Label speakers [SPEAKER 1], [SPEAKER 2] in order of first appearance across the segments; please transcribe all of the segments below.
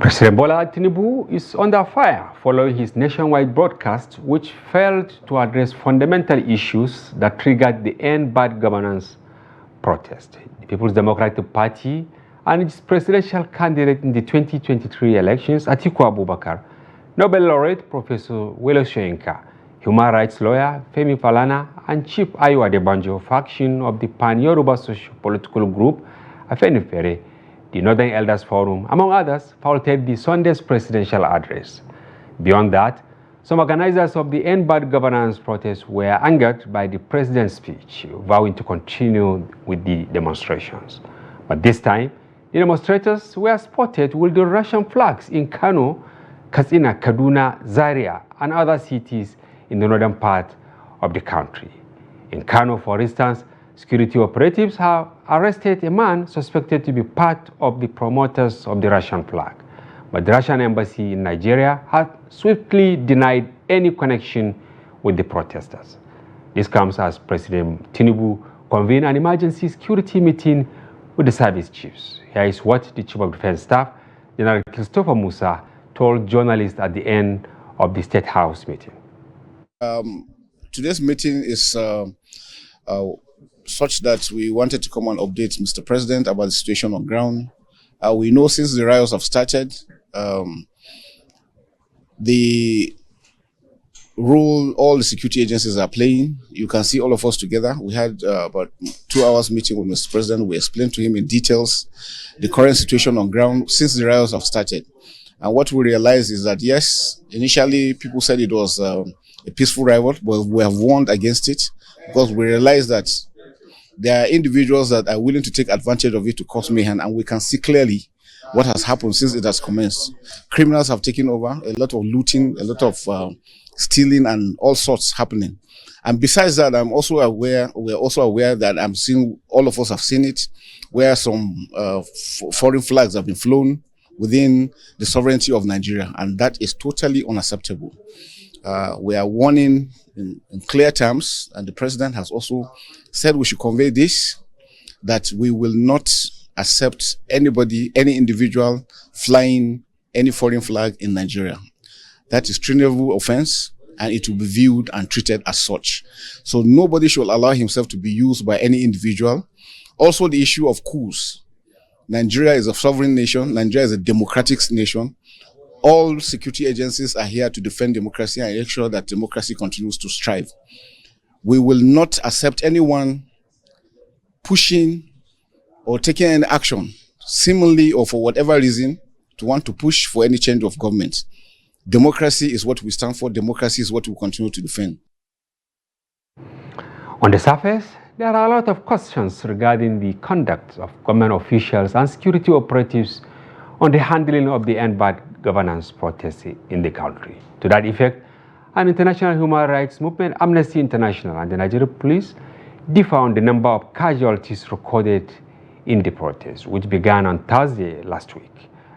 [SPEAKER 1] President Bola Tinubu is under fire following his nationwide broadcast, which failed to address fundamental issues that triggered the End Bad Governance protest. The People's Democratic Party and its presidential candidate in the 2023 elections, Atiku Abubakar, Nobel laureate Professor Wole Soyinka, human rights lawyer Femi Falana, and Chief Ayo Adebanjo faction of the Pan-Yoruba socio-political group Afenifere, the Northern Elders Forum, among others, faulted the Sunday's presidential address. Beyond that, some organizers of the End Bad Governance protest were angered by the president's speech, vowing to continue with the demonstrations. But this time, the demonstrators were spotted with the Russian flags in Kano, Katsina, Kaduna, Zaria, and other cities in the northern part of the country. In Kano, for instance, security operatives have arrested a man suspected to be part of the promoters of the Russian flag. But the Russian embassy in Nigeria has swiftly denied any connection with the protesters. This comes as President Tinubu convened an emergency security meeting with the service chiefs. Here is what the Chief of Defense Staff, General Christopher Musa, told journalists at the end of the State House meeting.
[SPEAKER 2] Today's meeting is such that we wanted to come and update Mr. President about the situation on ground. We know since the riots have started, the role all the security agencies are playing. You can see all of us together. We had about 2 hours meeting with Mr. President. We explained to him in details the current situation on ground since the riots have started. And what we realized is that, yes, initially people said it was a peaceful riot, but we have warned against it because we realized that there are individuals that are willing to take advantage of it to cause mayhem, and we can see clearly what has happened since it has commenced. Criminals have taken over, a lot of looting, a lot of stealing, and all sorts happening. And besides that, we're also aware that I'm seeing, all of us have seen it, where some foreign flags have been flown within the sovereignty of Nigeria, and that is totally unacceptable. We are warning in clear terms, and the president has also said we should convey this, that we will not accept anybody, any individual flying any foreign flag in Nigeria. That is treasonable offense, and it will be viewed and treated as such. So nobody should allow himself to be used by any individual. Also, the issue of coups. Nigeria is a sovereign nation. Nigeria is a democratic nation. All security agencies are here to defend democracy and make sure that democracy continues to strive. We will not accept anyone pushing or taking any action, seemingly or for whatever reason, to want to push for any change of government. Democracy is what we stand for. Democracy is what we continue to defend.
[SPEAKER 1] On the surface, there are a lot of questions regarding the conduct of government officials and security operatives on the handling of the End Bad Governance protest in the country. To that effect, an international human rights movement, Amnesty International, and the Nigerian police differ on the number of casualties recorded in the protest, which began on Thursday last week.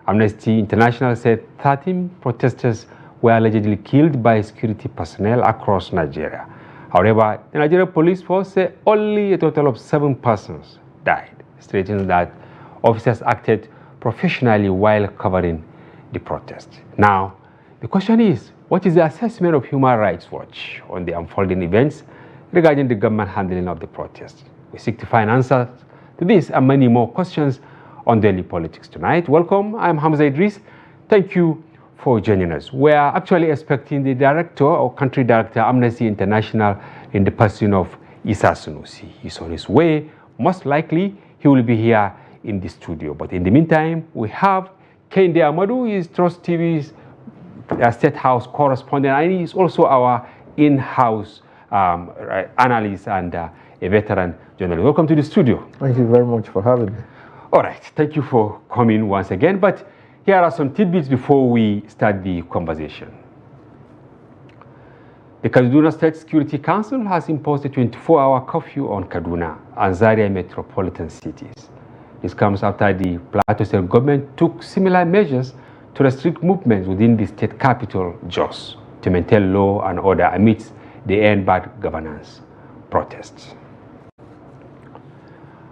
[SPEAKER 1] Amnesty International said 13 protesters were allegedly killed by security personnel across Nigeria. However, the Nigerian police force said only a total of 7 persons died, stating that officers acted professionally while covering the protest. Now, the question is, what is the assessment of Human Rights Watch on the unfolding events regarding the government handling of the protest? We seek to find answers to this and many more questions on Daily Politics tonight. Welcome, I'm Hamza Idris. Thank you for joining us. We are actually expecting the director or country director, Amnesty International, in the person of Isa Sunusi. He's on his way. Most likely, he will be here in the studio. But in the meantime, we have Kehinde Amodu. He is Trust TV's State House correspondent, and he is also our in-house analyst and a veteran journalist. Welcome to the studio.
[SPEAKER 3] Thank you very much for having me.
[SPEAKER 1] All right, thank you for coming once again. But here are some tidbits before we start the conversation. The Kaduna State Security Council has imposed a 24-hour curfew on Kaduna and Zaria metropolitan cities. This comes after the Plateau State government took similar measures to restrict movements within the state capital, Jos, to maintain law and order amidst the End Bad Governance protests.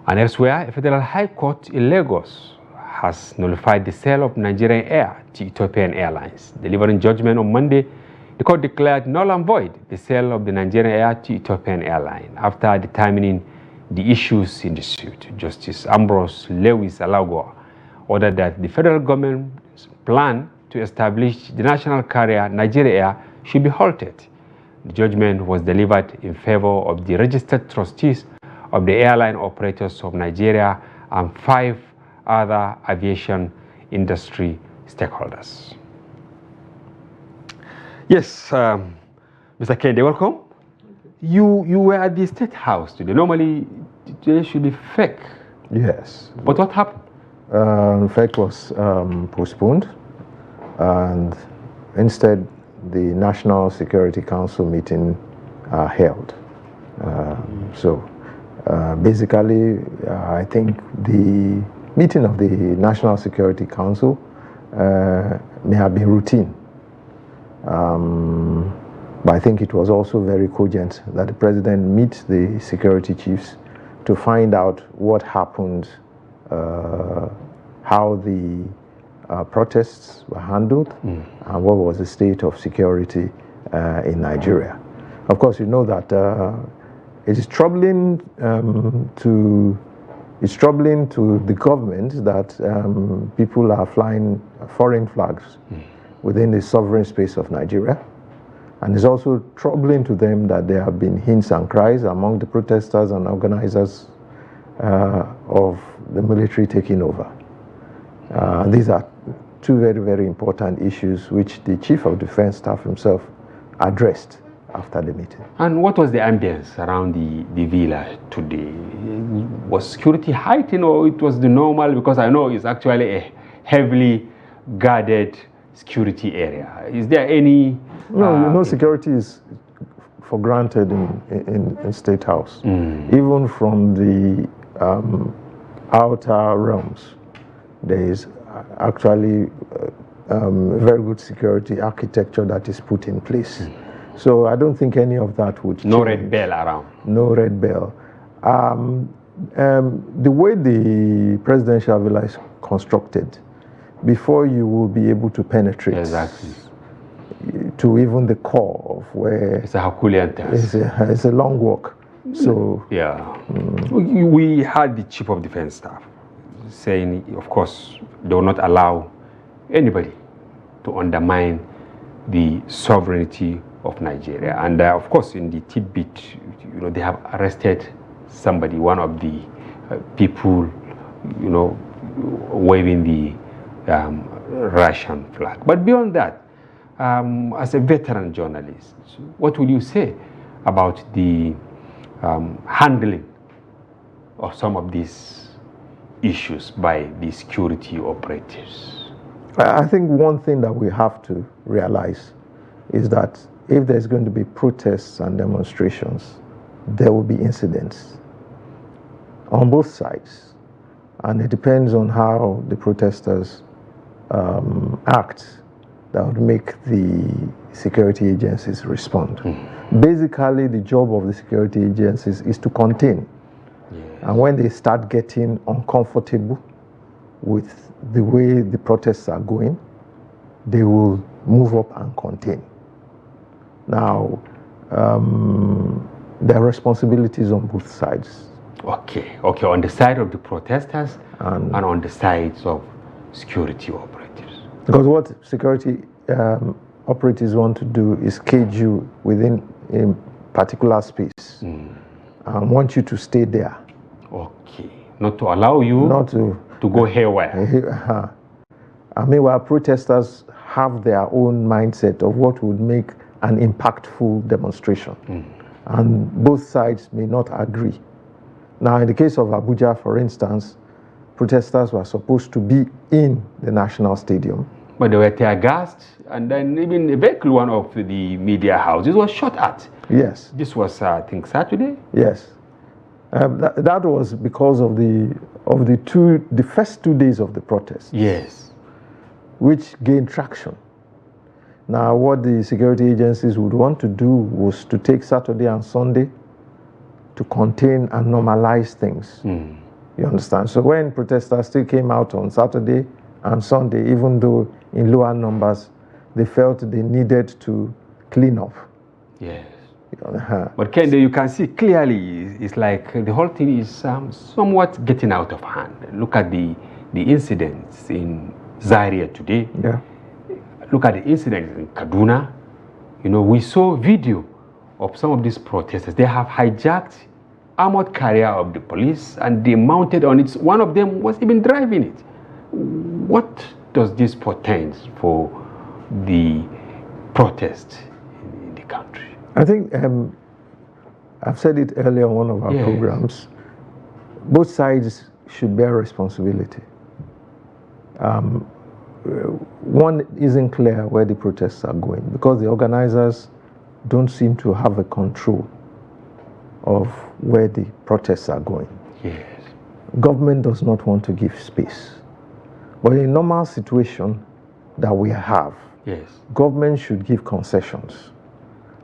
[SPEAKER 1] And elsewhere, a federal high court in Lagos has nullified the sale of Nigerian Air to Ethiopian Airlines. Delivering judgment on Monday, the court declared null and void the sale of the Nigerian Air to Ethiopian Airlines after determining the issues in the suit. Justice Ambrose Lewis Alagwa ordered that the federal government's plan to establish the national carrier Nigeria Air should be halted. The judgment was delivered in favor of the registered trustees of the airline operators of Nigeria and 5 other aviation industry stakeholders. Yes, Mr. Kehinde, welcome. You were at the State House today. Normally, today should be fake.
[SPEAKER 3] Yes.
[SPEAKER 1] But what happened?
[SPEAKER 3] FEC was postponed, and instead the National Security Council meeting held. Basically, I think the meeting of the National Security Council may have been routine. But I think it was also very cogent that the president meet the security chiefs to find out what happened, how the protests were handled, and what was the state of security in Nigeria. Of course, you know that it is troubling to the government that people are flying foreign flags within the sovereign space of Nigeria. And it's also troubling to them that there have been hints and cries among the protesters and organizers of the military taking over. These are 2 very, very important issues which the Chief of Defense Staff himself addressed after the meeting.
[SPEAKER 1] And what was the ambience around the villa today? Was security heightened or it was the normal? Because I know it's actually a heavily guarded security area. Is there any...
[SPEAKER 3] No, security is for granted in State House. Even from the outer realms, there is actually very good security architecture that is put in place. So I don't think any of that would change.
[SPEAKER 1] No red bell around.
[SPEAKER 3] No red bell. The way the presidential villa is constructed, before you will be able to penetrate to even the core of where
[SPEAKER 1] it's a Herculean task.
[SPEAKER 3] It's a long walk. So
[SPEAKER 1] we had the Chief of Defense Staff saying, of course, they will not allow anybody to undermine the sovereignty of Nigeria. And of course, in the tidbit, they have arrested somebody, one of the people, waving the Russian flag. But beyond that, as a veteran journalist, what would you say about the handling of some of these issues by the security operatives?
[SPEAKER 3] I think one thing that we have to realize is that if there's going to be protests and demonstrations, there will be incidents on both sides. And it depends on how the protesters act that would make the security agencies respond. Basically, the job of the security agencies is to contain. And when they start getting uncomfortable with the way the protests are going, they will move up and contain. Now, there are responsibilities on both sides.
[SPEAKER 1] Okay, on the side of the protesters and on the sides of security operatives.
[SPEAKER 3] Because what security operatives want to do is cage you within a particular space and want you to stay there.
[SPEAKER 1] Okay, not to allow you to go haywire.
[SPEAKER 3] Meanwhile, protesters have their own mindset of what would make an impactful demonstration. And both sides may not agree. Now, in the case of Abuja, for instance, protesters were supposed to be in the National Stadium.
[SPEAKER 1] But they were tear-gassed, and then even a vehicle, one of the media houses, was shot at.
[SPEAKER 3] Yes.
[SPEAKER 1] This was, I think, Saturday?
[SPEAKER 3] Yes. That was because of the first 2 days of the protest.
[SPEAKER 1] Yes.
[SPEAKER 3] Which gained traction. Now, what the security agencies would want to do was to take Saturday and Sunday to contain and normalize things. You understand? So when protesters still came out on Saturday and Sunday, even though in lower numbers, they felt they needed to clean up.
[SPEAKER 1] Yes. But Kehinde, you can see clearly, it's like the whole thing is somewhat getting out of hand. Look at the incidents in Zaria today.
[SPEAKER 3] Yeah.
[SPEAKER 1] Look at the incidents in Kaduna. You know, we saw video of some of these protesters. They have hijacked armored carrier of the police and they mounted on it. One of them was even driving it. What does this portend for the protest in the country?
[SPEAKER 3] I think I've said it earlier on one of our programs. Both sides should bear responsibility. One isn't clear where the protests are going because the organizers don't seem to have a control of where the protests are going.
[SPEAKER 1] Yes.
[SPEAKER 3] Government does not want to give space. But in a normal situation that we have, government should give concessions.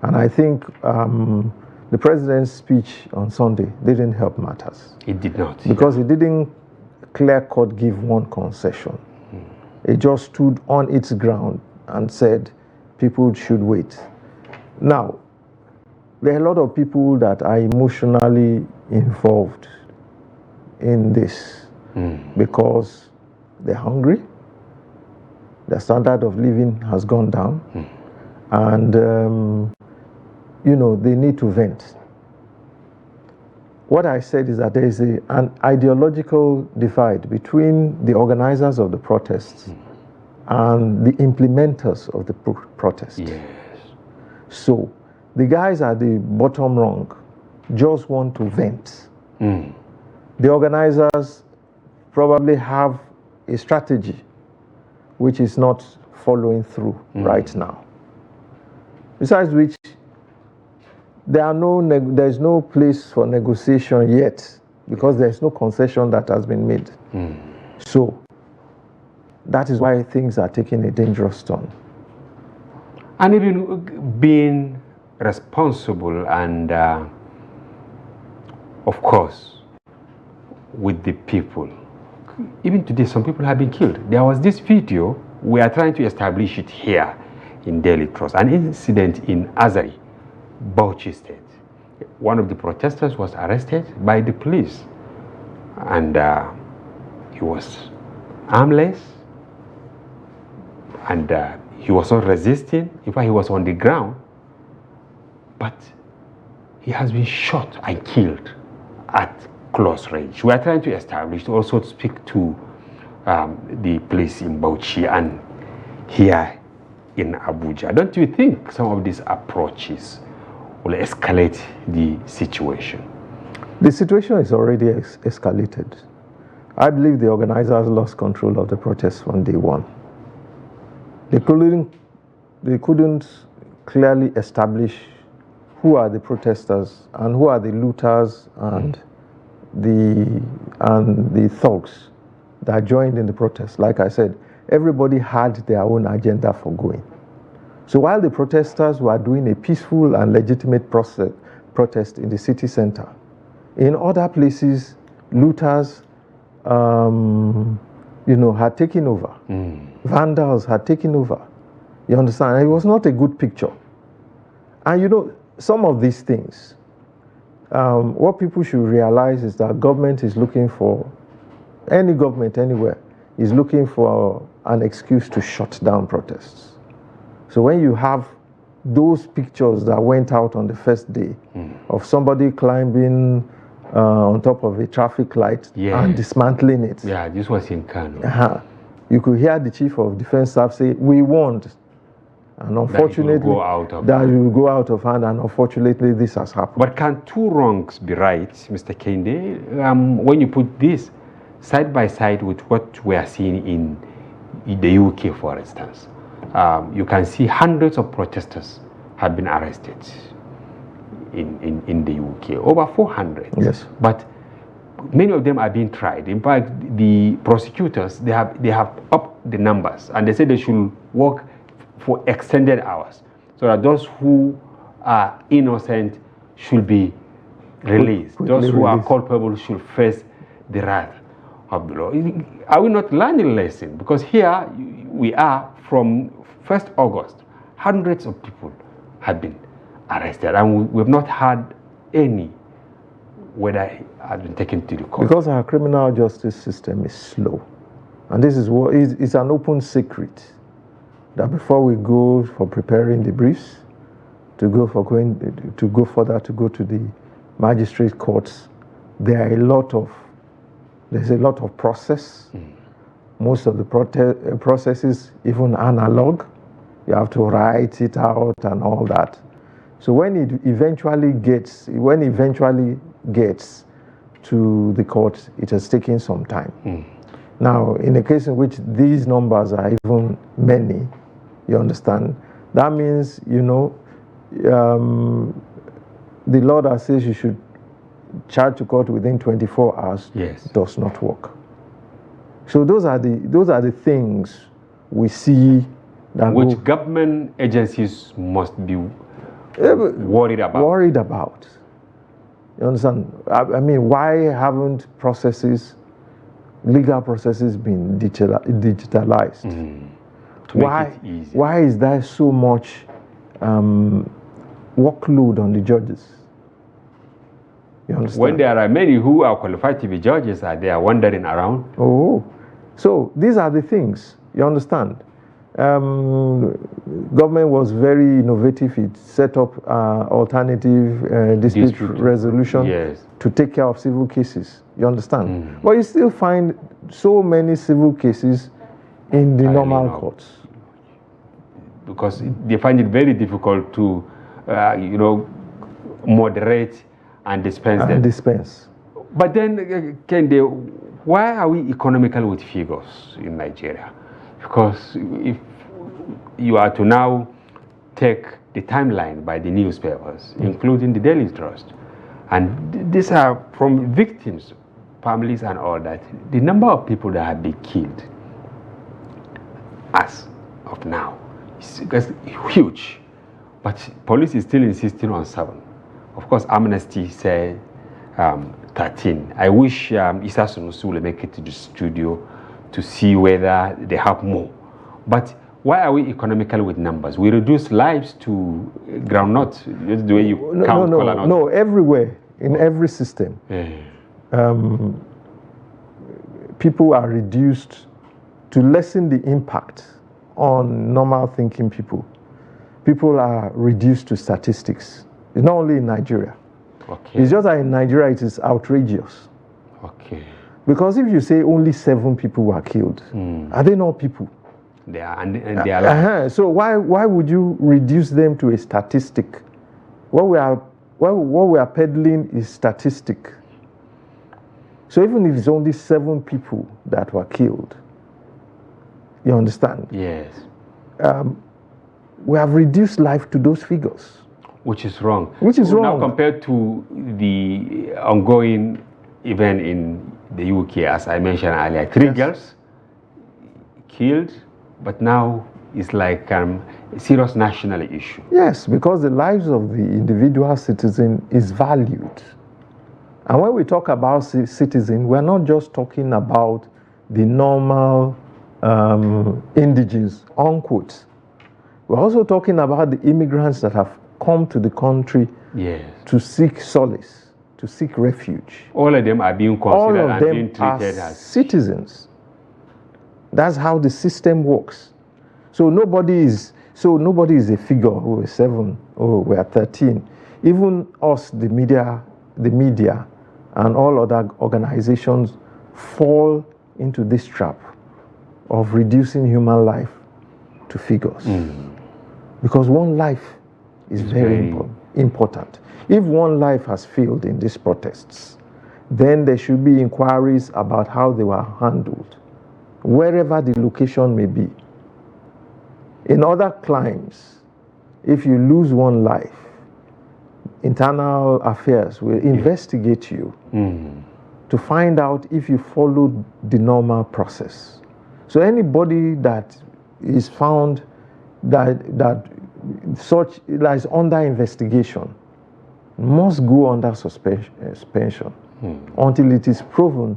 [SPEAKER 3] And I think the president's speech on Sunday didn't help matters.
[SPEAKER 1] It did not.
[SPEAKER 3] Because it didn't clear-cut give one concession. It just stood on its ground and said people should wait. Now, there are a lot of people that are emotionally involved in this because they're hungry, their standard of living has gone down, and you know, they need to vent. What I said is that there is an ideological divide between the organizers of the protests and the implementers of the protest.
[SPEAKER 1] Yes.
[SPEAKER 3] So the guys at the bottom rung just want to vent. The organizers probably have a strategy which is not following through right now. Besides which, there's no place for negotiation yet because there's no concession that has been made. So that is why things are taking a dangerous turn.
[SPEAKER 1] And even being responsible and, of course, with the people. Even today, some people have been killed. There was this video, we are trying to establish it here in Daily Trust, an incident in Azari, Bauchi State. One of the protesters was arrested by the police and he was armless and he was not resisting. In fact, he was on the ground, but he has been shot and killed at close range. We are trying to establish, to also speak to the police in Bauchi and here in Abuja. Don't you think some of these approaches will escalate the situation?
[SPEAKER 3] The situation is already escalated. I believe the organizers lost control of the protest from day one. They couldn't clearly establish who are the protesters and who are the looters and the thugs that joined in the protest. Like I said, everybody had their own agenda for going. So while the protesters were doing a peaceful and legitimate protest in the city center, in other places, looters, had taken over. Vandals had taken over. You understand? And it was not a good picture. And some of these things, what people should realize is that government is looking for, any government anywhere, is looking for an excuse to shut down protests. So when you have those pictures that went out on the first day of somebody climbing on top of a traffic light and dismantling it.
[SPEAKER 1] Yeah, this was in Kano.
[SPEAKER 3] You could hear the chief of defense staff say, "We warned." And unfortunately, that will go out of hand, and unfortunately, this has happened.
[SPEAKER 1] But can two wrongs be right, Mr. Kehinde? When you put this side by side with what we are seeing in the UK, for instance, you can see hundreds of protesters have been arrested in the UK, over 400.
[SPEAKER 3] Yes.
[SPEAKER 1] But many of them are being tried. In fact, the prosecutors, they have upped the numbers, and they say they should work for extended hours so that those who are innocent should be released. Those who are culpable should face the wrath of the law. Are we not learning a lesson? Because here we are from 1st August, hundreds of people have been arrested, and we have not had any whether he has been taken to the court.
[SPEAKER 3] Because our criminal justice system is slow. And this is what is an open secret that before we go for preparing the briefs, to go further to go to the magistrate courts, there's a lot of process. Most of the processes, even analog, you have to write it out and all that. So when it eventually gets to the court, it has taken some time. Now, in a case in which these numbers are even many, you understand, that means, the law that says you should charge to court within 24 hours does not work. So those are the things we see that
[SPEAKER 1] which government agencies must be worried about. You understand? I mean, why haven't legal processes been digitalized? Why is there so much workload on the judges? You understand? When there are many who are qualified to be judges, they are wandering around.
[SPEAKER 3] Oh, so these are the things, you understand? Government was very innovative. It set up alternative dispute resolution to take care of civil cases. You understand? But you still find so many civil cases in the normal courts.
[SPEAKER 1] Because they find it very difficult to, moderate and dispense. But then, Kehinde, why are we economical with figures in Nigeria? Because if you are to now take the timeline by the newspapers, including the Daily Trust, and these are from victims, families and all that, the number of people that have been killed as of now is huge. But police is still insisting on 7. Of course, Amnesty said 13. I wish Isa Sunusi will make it to the studio to see whether they have more. But why are we economical with numbers? We reduce lives to groundnut. That's the way you count.
[SPEAKER 3] No, everywhere, in every system. People are reduced to lessen the impact on normal thinking people. People are reduced to statistics. It's not only in Nigeria.
[SPEAKER 1] Okay.
[SPEAKER 3] It's just that in Nigeria it is outrageous.
[SPEAKER 1] Okay.
[SPEAKER 3] Because if you say only 7 people were killed, are they not people?
[SPEAKER 1] They are, and they are alive.
[SPEAKER 3] So why would you reduce them to a statistic? What we are peddling is statistic. So even if it's only 7 people that were killed, you understand?
[SPEAKER 1] Yes.
[SPEAKER 3] We have reduced life to those figures.
[SPEAKER 1] Which is wrong.
[SPEAKER 3] Which is wrong.
[SPEAKER 1] Now compared to the ongoing event in the UK, as I mentioned earlier, 3 girls killed, but now it's like a serious national issue.
[SPEAKER 3] Yes, because the lives of the individual citizen is valued. And when we talk about citizen, we're not just talking about the normal indigens, unquote. We're also talking about the immigrants that have come to the country to seek solace, to seek refuge.
[SPEAKER 1] All of them are being considered and being treated as
[SPEAKER 3] citizens. That's how the system works. So nobody is a figure. Oh, we're 7. Oh, we're 13. Even us, the media, and all other organizations fall into this trap of reducing human life to figures. Because one life is very important. If one life has failed in these protests, then there should be inquiries about how they were handled, wherever the location may be. In other climes, if you lose one life, internal affairs will investigate you to find out if you followed the normal process. So anybody that is found that is under investigation must go under suspension until it is proven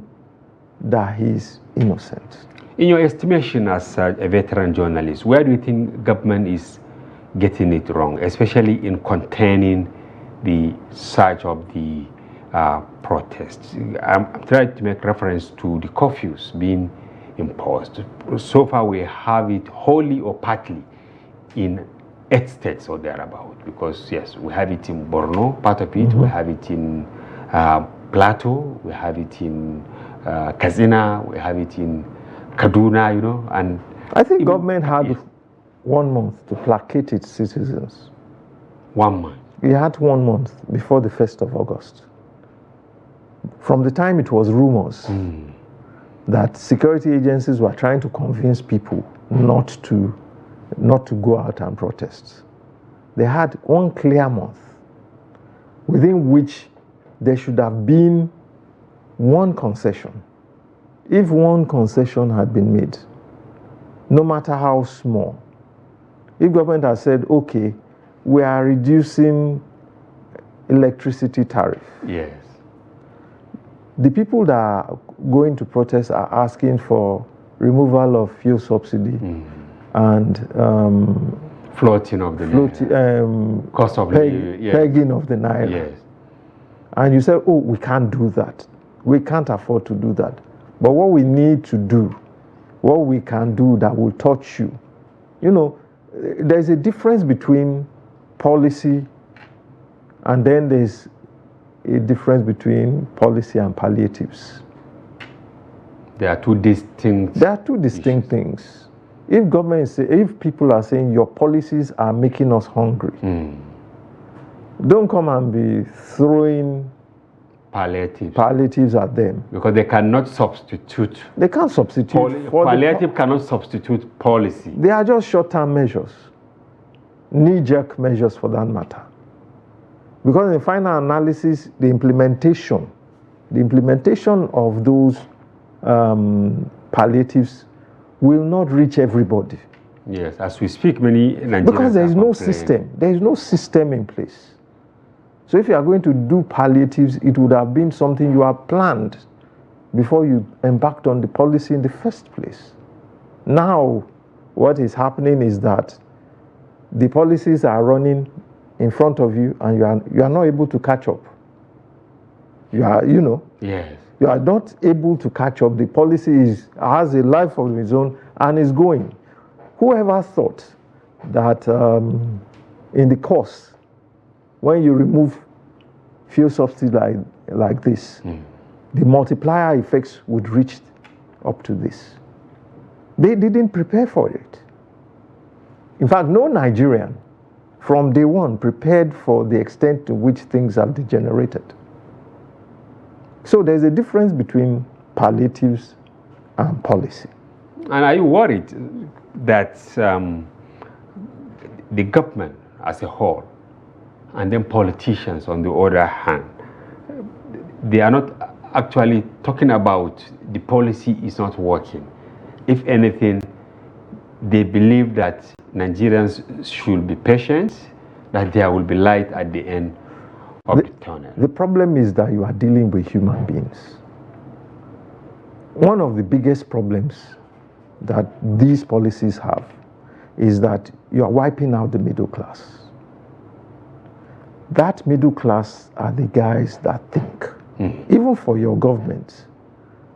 [SPEAKER 3] that he's innocent.
[SPEAKER 1] In your estimation as a veteran journalist, where do you think government is getting it wrong, especially in containing the surge of the protests? I'm trying to make reference to the curfews being imposed. So far, we have it wholly or partly in 8 states or thereabout, because yes, we have it in Borno, part of it, we have it in Plateau, we have it in Kazina, we have it in Kaduna, you know, and
[SPEAKER 3] I think government had 1 month to placate its citizens.
[SPEAKER 1] 1 month.
[SPEAKER 3] We had 1 month before the 1st of August. From the time it was rumors that security agencies were trying to convince people not to go out and protest, they had 1 clear month within which there should have been 1 concession. If 1 concession had been made, no matter how small, if government has said, okay, we are reducing electricity tariff.
[SPEAKER 1] Yes.
[SPEAKER 3] The people that are going to protest are asking for removal of fuel subsidy and
[SPEAKER 1] floating of the naira. Cost of
[SPEAKER 3] pegging of the naira.
[SPEAKER 1] Yes.
[SPEAKER 3] And you say, oh, we can't do that. We can't afford to do that. But what we need to do, what we can do that will touch you, you know, there's a difference between policy and then there's a difference between policy and palliatives.
[SPEAKER 1] There are two distinct
[SPEAKER 3] things. If if people are saying your policies are making us hungry, don't come and be throwing palliatives at them.
[SPEAKER 1] Because they cannot substitute.
[SPEAKER 3] They can't substitute.
[SPEAKER 1] Palliative cannot substitute policy.
[SPEAKER 3] They are just short-term measures, knee-jerk measures for that matter. Because in the final analysis, the implementation of those palliatives will not reach everybody.
[SPEAKER 1] Yes, as we speak, many Nigerians
[SPEAKER 3] because there is no system. There is no system in place. So if you are going to do palliatives, it would have been something you have planned before you embarked on the policy in the first place. Now, what is happening is that the policies are running in front of you and you are not able to catch up.
[SPEAKER 1] Yes.
[SPEAKER 3] You are not able to catch up. The policy has a life of its own and is going. Whoever thought that in the course, when you remove fuel subsidy like this, the multiplier effects would reach up to this. They didn't prepare for it. In fact, no Nigerian from day one prepared for the extent to which things have degenerated. So there's a difference between palliatives and policy.
[SPEAKER 1] And are you worried that the government as a whole and then politicians on the other hand, they are not actually talking about the policy is not working? If anything, they believe that Nigerians should be patient, that there will be light at the end of the tunnel.
[SPEAKER 3] The problem is that you are dealing with human beings. One of the biggest problems that these policies have is that you are wiping out the middle class. That middle class are the guys that think. Even for your government,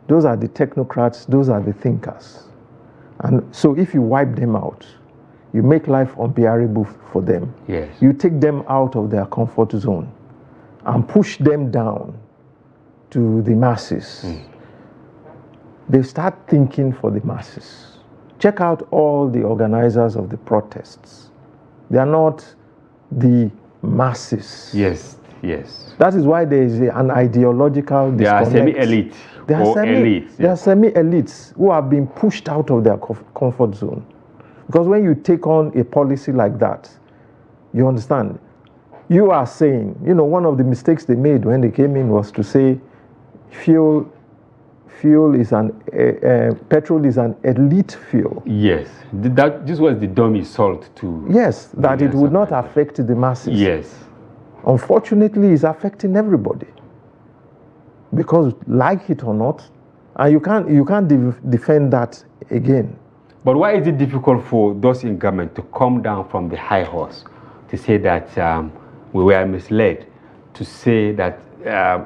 [SPEAKER 3] those are the technocrats, those are the thinkers. And so if you wipe them out, you make life unbearable for them.
[SPEAKER 1] Yes.
[SPEAKER 3] You take them out of their comfort zone and push them down to the masses. They start thinking for the masses. Check out all the organizers of the protests. They are not the masses.
[SPEAKER 1] Yes, yes.
[SPEAKER 3] That is why there is an ideological disconnect.
[SPEAKER 1] They are semi-elite elites.
[SPEAKER 3] They are semi-elites who have been pushed out of their comfort zone. Because when you take on a policy like that, you understand, you are saying, one of the mistakes they made when they came in was to say petrol is an elite fuel.
[SPEAKER 1] Yes, this was the dumb insult to.
[SPEAKER 3] Yes, that it would not affect the masses.
[SPEAKER 1] Yes.
[SPEAKER 3] Unfortunately, it's affecting everybody. Because like it or not, And you can't defend that again.
[SPEAKER 1] But why is it difficult for those in government to come down from the high horse to say that we were misled, to say that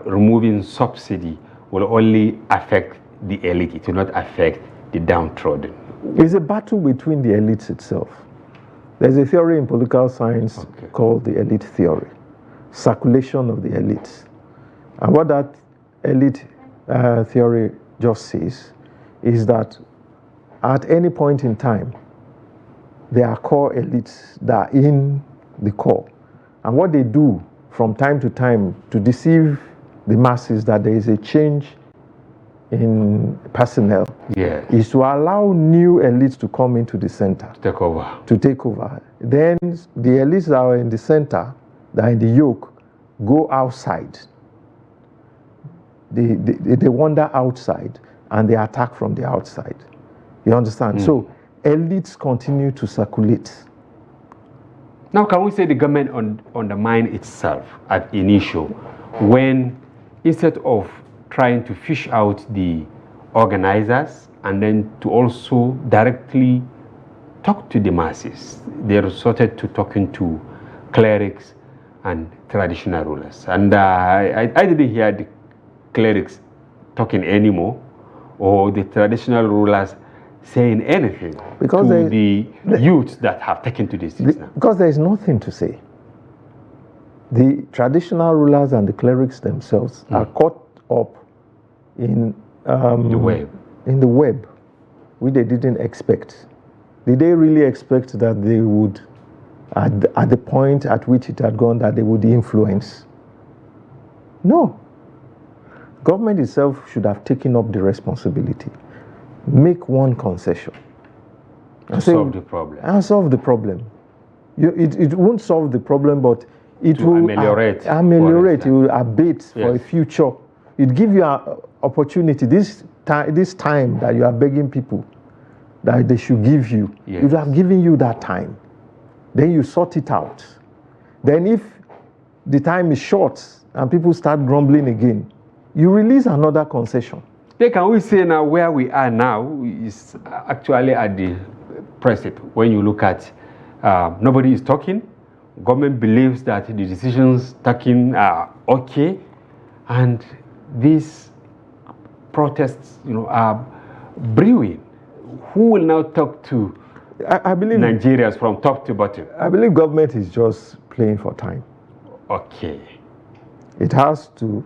[SPEAKER 1] removing subsidy will only affect the elite, it will not affect the downtrodden?
[SPEAKER 3] It's a battle between the elites itself. There's a theory in political science called the elite theory, circulation of the elites. And what that elite theory just says is that at any point in time, there are core elites that are in the core. And what they do from time to time to deceive the masses that there is a change in personnel is to allow new elites to come into the center. To take over. Then the elites that are in the center, that are in the yoke, go outside. They wander outside and they attack from the outside. You understand? So elites continue to circulate.
[SPEAKER 1] Now, can we say the government undermined itself at initial when, instead of trying to fish out the organizers and then to also directly talk to the masses, they resorted to talking to clerics and traditional rulers? And I didn't hear the clerics talking anymore, or the traditional rulers saying anything to the youths that have taken to this now.
[SPEAKER 3] Because there is nothing to say. The traditional rulers and the clerics themselves are caught up in the web, which they didn't expect. Did they really expect that they would, at the point at which it had gone, that they would influence? No. Government itself should have taken up the responsibility. Make one concession.
[SPEAKER 1] And solve the problem.
[SPEAKER 3] And solve the problem. It won't solve the problem, but it will
[SPEAKER 1] ameliorate.
[SPEAKER 3] It will abate for a future. It gives you an opportunity. This time that you are begging people that they should give you, it will have given you that time. Then you sort it out. Then if the time is short and people start grumbling again, you release another concession.
[SPEAKER 1] Then can we say now where we are now is actually at the present? When you look at nobody is talking, government believes that the decisions taken are okay, and these protests, are brewing. Who will now talk to
[SPEAKER 3] I believe
[SPEAKER 1] Nigerians from top to bottom?
[SPEAKER 3] I believe government is just playing for time.
[SPEAKER 1] Okay.
[SPEAKER 3] It has to.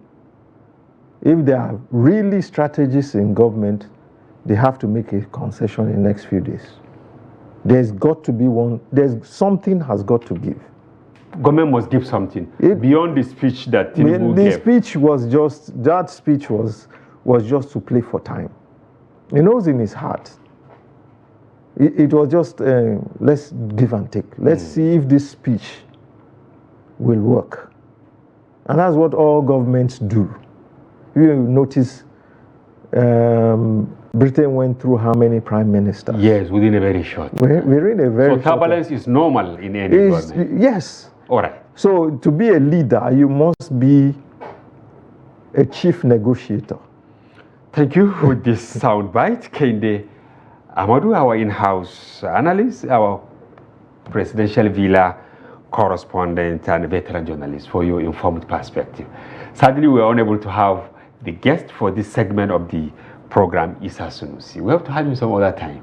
[SPEAKER 3] If there are really strategies in government, they have to make a concession in the next few days. There's got to be one. Something has got to give.
[SPEAKER 1] Government must give something beyond the speech that tinubu gave.
[SPEAKER 3] The speech was just just to play for time. He knows in his heart. It was just let's give and take. Let's see if this speech will work, and that's what all governments do. You notice Britain went through how many prime ministers?
[SPEAKER 1] Yes, within a very short.
[SPEAKER 3] We're in a very short.
[SPEAKER 1] So turbulence is normal in any government.
[SPEAKER 3] Yes.
[SPEAKER 1] All right.
[SPEAKER 3] So to be a leader, you must be a chief negotiator.
[SPEAKER 1] Thank you for this soundbite, Kehinde Amodu, our in-house analyst, our presidential villa correspondent and veteran journalist, for your informed perspective. Sadly, we were unable to have the guest for this segment of the program, Isa Sunusi. We have to have him some other time.